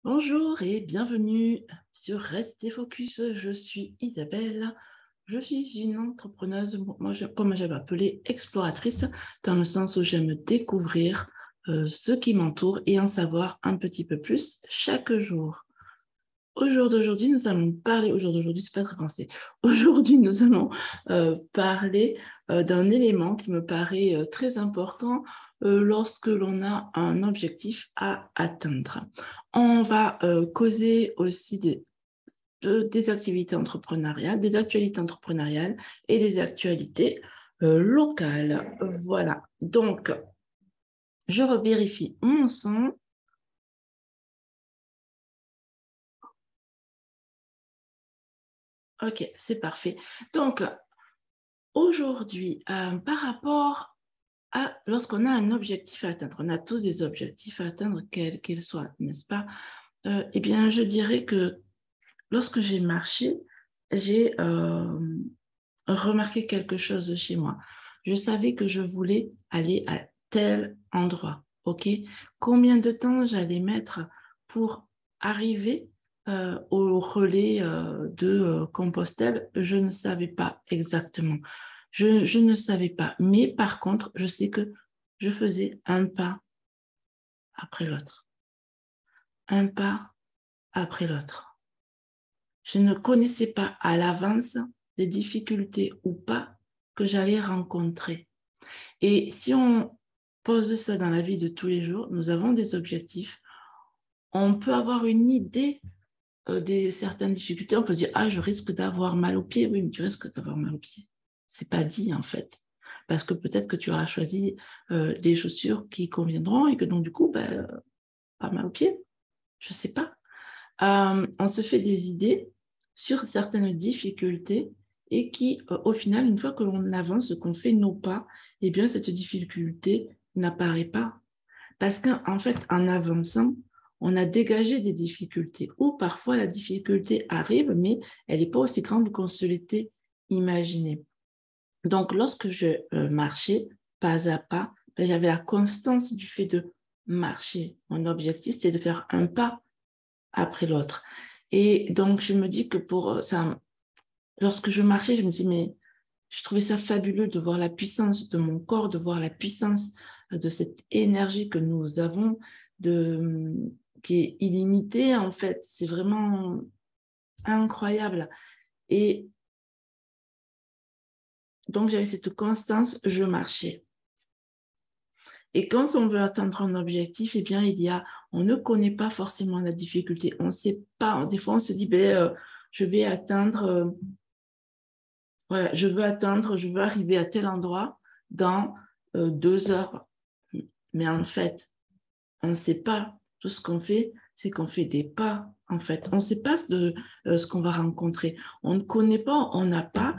Bonjour et bienvenue sur Restez Focus. Je suis Isabelle. Je suis une entrepreneuse, comme j'aime appeler exploratrice, dans le sens où j'aime découvrir ce qui m'entoure et en savoir un petit peu plus chaque jour. Aujourd'hui, nous allons parler, c'est pas très français. Aujourd'hui, nous allons parler d'un élément qui me paraît très important lorsque l'on a un objectif à atteindre. On va causer aussi des activités entrepreneuriales, des actualités entrepreneuriales et des actualités locales. Voilà. Donc, je revérifie mon son. Ok, c'est parfait. Donc, aujourd'hui, par rapport à lorsqu'on a un objectif à atteindre, on a tous des objectifs à atteindre, quels qu'ils soient, n'est-ce pas? Eh bien, je dirais que lorsque j'ai marché, j'ai remarqué quelque chose chez moi. Je savais que je voulais aller à tel endroit, ok? Combien de temps j'allais mettre pour arriver au relais de Compostelle, je ne savais pas exactement. Je ne savais pas. Mais par contre, je sais que je faisais un pas après l'autre. Un pas après l'autre. Je ne connaissais pas à l'avance des difficultés ou pas que j'allais rencontrer. Et si on pose ça dans la vie de tous les jours, nous avons des objectifs. On peut avoir une idée de certaines difficultés. On peut dire, ah, je risque d'avoir mal aux pieds. Oui, mais tu risques d'avoir mal aux pieds. C'est pas dit, en fait. Parce que peut-être que tu auras choisi des chaussures qui conviendront et que donc, du coup, pas mal aux pieds. Je sais pas. On se fait des idées sur certaines difficultés et qui, au final, une fois que l'on avance, qu'on fait nos pas, eh bien, cette difficulté n'apparaît pas. Parce qu'en fait, en avançant, on a dégagé des difficultés ou parfois la difficulté arrive, mais elle n'est pas aussi grande qu'on se l'était imaginé. Donc, lorsque je marchais pas à pas, j'avais la constance du fait de marcher. Mon objectif, c'est de faire un pas après l'autre. Et donc, je me dis que pour ça, lorsque je marchais, je me dis, mais je trouvais ça fabuleux de voir la puissance de mon corps, de voir la puissance de cette énergie que nous avons, qui est illimitée, en fait. C'est vraiment incroyable. Et donc, j'avais cette constance, je marchais. Et quand on veut atteindre un objectif, eh bien, on ne connaît pas forcément la difficulté. On ne sait pas. Des fois, on se dit, je vais atteindre, voilà, je veux arriver à tel endroit dans 2 heures. Mais en fait, on ne sait pas. Tout ce qu'on fait, c'est qu'on fait des pas, en fait. On ne sait pas ce qu'on va rencontrer. On ne connaît pas, on n'a pas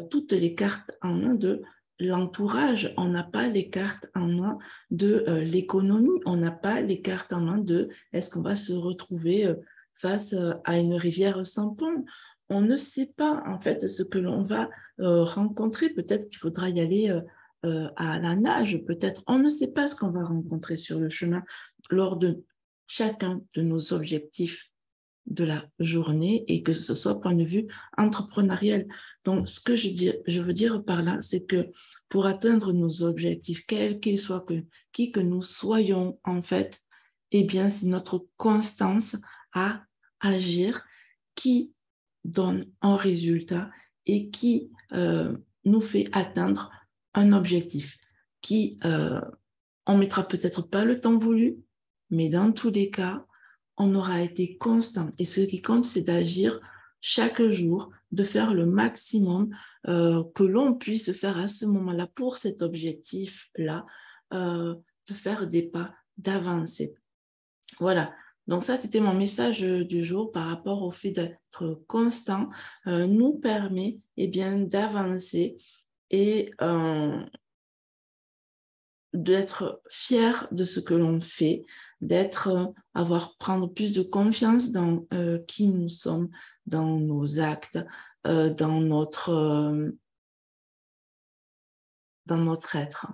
toutes les cartes en main de l'entourage. On n'a pas les cartes en main de l'économie. On n'a pas les cartes en main de est-ce qu'on va se retrouver face à une rivière sans pont. On ne sait pas, en fait, ce que l'on va rencontrer. Peut-être qu'il faudra y aller à la nage, peut-être. On ne sait pas ce qu'on va rencontrer sur le chemin lors de chacun de nos objectifs de la journée et que ce soit point de vue entrepreneurial. Donc, ce que je veux dire par là, c'est que pour atteindre nos objectifs, quels qu'ils soient, qui que nous soyons en fait, eh bien, c'est notre constance à agir qui donne un résultat et qui nous fait atteindre un objectif qui, on mettra peut-être pas le temps voulu, mais dans tous les cas, on aura été constant. Et ce qui compte, c'est d'agir chaque jour, de faire le maximum que l'on puisse faire à ce moment-là pour cet objectif-là, de faire des pas, d'avancer. Voilà. Donc ça, c'était mon message du jour par rapport au fait d'être constant nous permet bien, d'avancer et d'être fier de ce que l'on fait, prendre plus de confiance dans qui nous sommes, dans nos actes, dans notre être.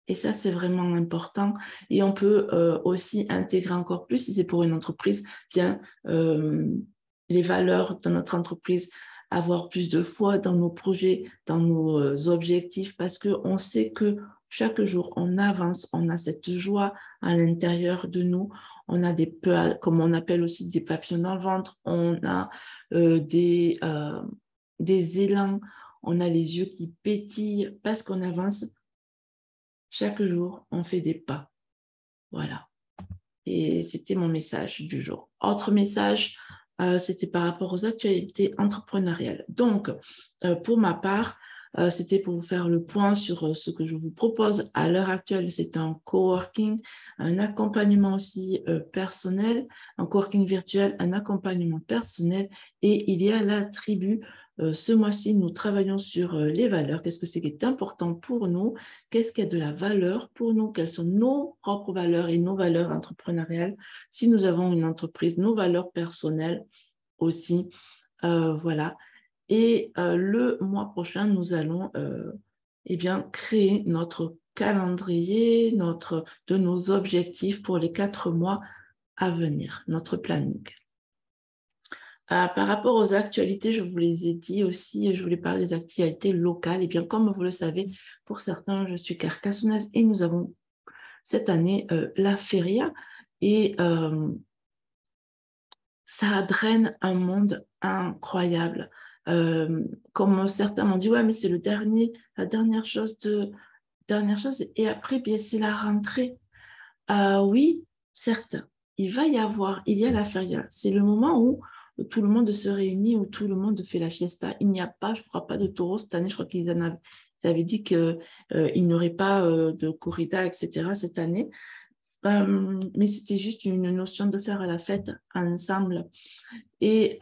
Et ça, c'est vraiment important. Et on peut aussi intégrer encore plus, si c'est pour une entreprise, bien les valeurs de notre entreprise, avoir plus de foi dans nos projets, dans nos objectifs, parce qu'on sait que chaque jour, on avance, on a cette joie à l'intérieur de nous, on a comme on appelle aussi des papillons dans le ventre, on a des élans, on a les yeux qui pétillent parce qu'on avance. Chaque jour, on fait des pas. Voilà. Et c'était mon message du jour. Autre message, c'était par rapport aux actualités entrepreneuriales. Donc, pour ma part, c'était pour vous faire le point sur ce que je vous propose à l'heure actuelle. C'est un coworking, un accompagnement aussi personnel, un coworking virtuel, un accompagnement personnel. Et il y a la tribu. Ce mois-ci, nous travaillons sur les valeurs. Qu'est-ce que c'est qui est important pour nous? Qu'est-ce qui a de la valeur pour nous? Quelles sont nos propres valeurs et nos valeurs entrepreneuriales? Si nous avons une entreprise, nos valeurs personnelles aussi. Voilà. Et le mois prochain, nous allons eh bien, créer notre calendrier, de nos objectifs pour les 4 mois à venir, notre planning. Par rapport aux actualités, je vous les ai dit aussi, je voulais parler des actualités locales. Et bien, comme vous le savez, pour certains, je suis carcassonnaise et nous avons cette année la feria. Et ça draine un monde incroyable. Comme certains m'ont dit, ouais, mais c'est la dernière chose. Et après, bien, c'est la rentrée. Oui, certes, il y a la feria. C'est le moment où tout le monde se réunit, où tout le monde fait la fiesta. Il n'y a pas, je ne crois pas de taureau cette année. Je crois qu'ils avaient dit qu'il n'y aurait pas de corrida, etc. cette année. Mais c'était juste une notion de faire la fête ensemble et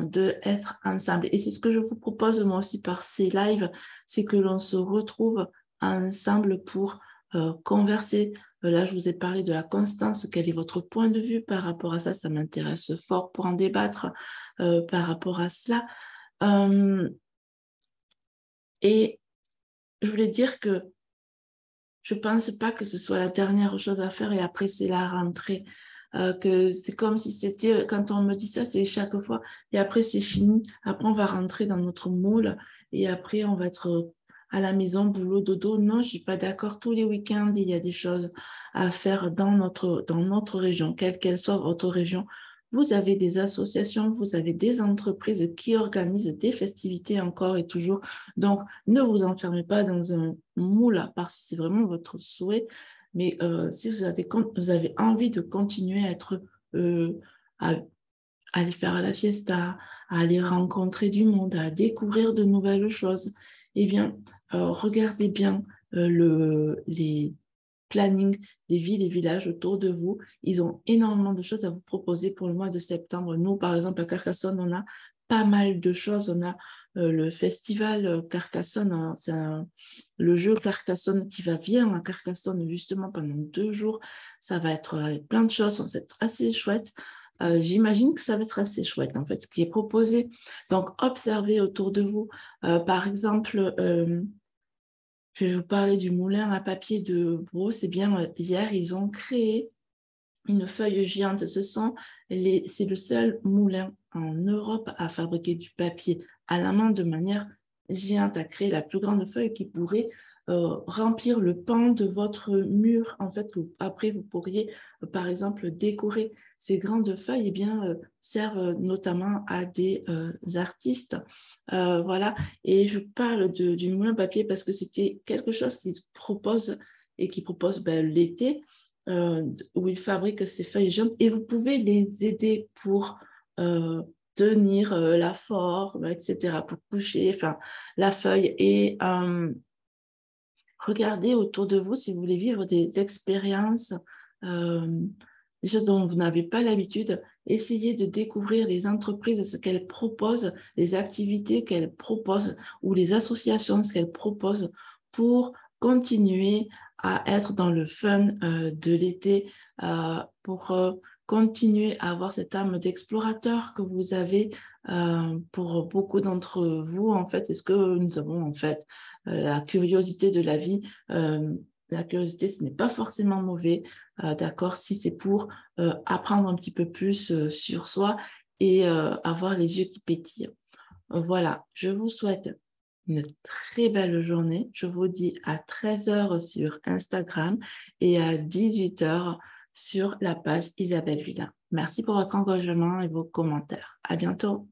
d'être ensemble. Et c'est ce que je vous propose moi aussi par ces lives, c'est que l'on se retrouve ensemble pour converser. Là, je vous ai parlé de la constance. Quel est votre point de vue par rapport à ça? Ça m'intéresse fort pour en débattre par rapport à cela. Et je voulais dire que je ne pense pas que ce soit la dernière chose à faire et après, c'est la rentrée. Que c'est comme si c'était, quand on me dit ça, c'est chaque fois et après, c'est fini. Après, on va rentrer dans notre moule et après, on va être à la maison, boulot, dodo. Non, je ne suis pas d'accord. Tous les week-ends, il y a des choses à faire dans notre région, quelle qu'elle soit votre région. Vous avez des associations, vous avez des entreprises qui organisent des festivités encore et toujours. Donc, ne vous enfermez pas dans un moule, à part si c'est vraiment votre souhait. Mais si vous avez envie de continuer à être, à aller faire la fiesta, à aller rencontrer du monde, à découvrir de nouvelles choses, eh bien, regardez bien les plannings des villes et villages autour de vous. Ils ont énormément de choses à vous proposer pour le mois de septembre. Nous, par exemple, à Carcassonne, on a pas mal de choses. On a le festival Carcassonne, c'est le jeu Carcassonne qui va venir à Carcassonne justement pendant 2 jours. Ça va être plein de choses, ça va être assez chouette. J'imagine que ça va être assez chouette, en fait, ce qui est proposé. Donc, observez autour de vous. Par exemple, je vais vous parler du moulin à papier de Brousse. Eh bien, hier, ils ont créé une feuille géante. C'est le seul moulin en Europe à fabriquer du papier à la main de manière géante, à créer la plus grande feuille qui pourrait remplir le pan de votre mur. En fait, après, vous pourriez, par exemple, décorer ces grandes feuilles. Eh bien, servent notamment à des artistes. Voilà. Et je parle du moulin à papier parce que c'était quelque chose qu'ils proposent et qui propose l'été. Où ils fabriquent ces feuilles jaunes et vous pouvez les aider pour tenir la forme, etc., pour coucher la feuille et regardez autour de vous si vous voulez vivre des expériences, des choses dont vous n'avez pas l'habitude. Essayez de découvrir les entreprises, ce qu'elles proposent, les activités qu'elles proposent ou les associations, ce qu'elles proposent pour continuer à être dans le fun de l'été, pour continuer à avoir cette âme d'explorateur que vous avez pour beaucoup d'entre vous. En fait, c'est ce que nous avons en fait, la curiosité de la vie. La curiosité, ce n'est pas forcément mauvais, d'accord, si c'est pour apprendre un petit peu plus sur soi et avoir les yeux qui pétillent. Voilà, je vous souhaite une très belle journée. Je vous dis à 13h sur Instagram et à 18h sur la page Isabelle Villa. Merci pour votre engagement et vos commentaires. À bientôt.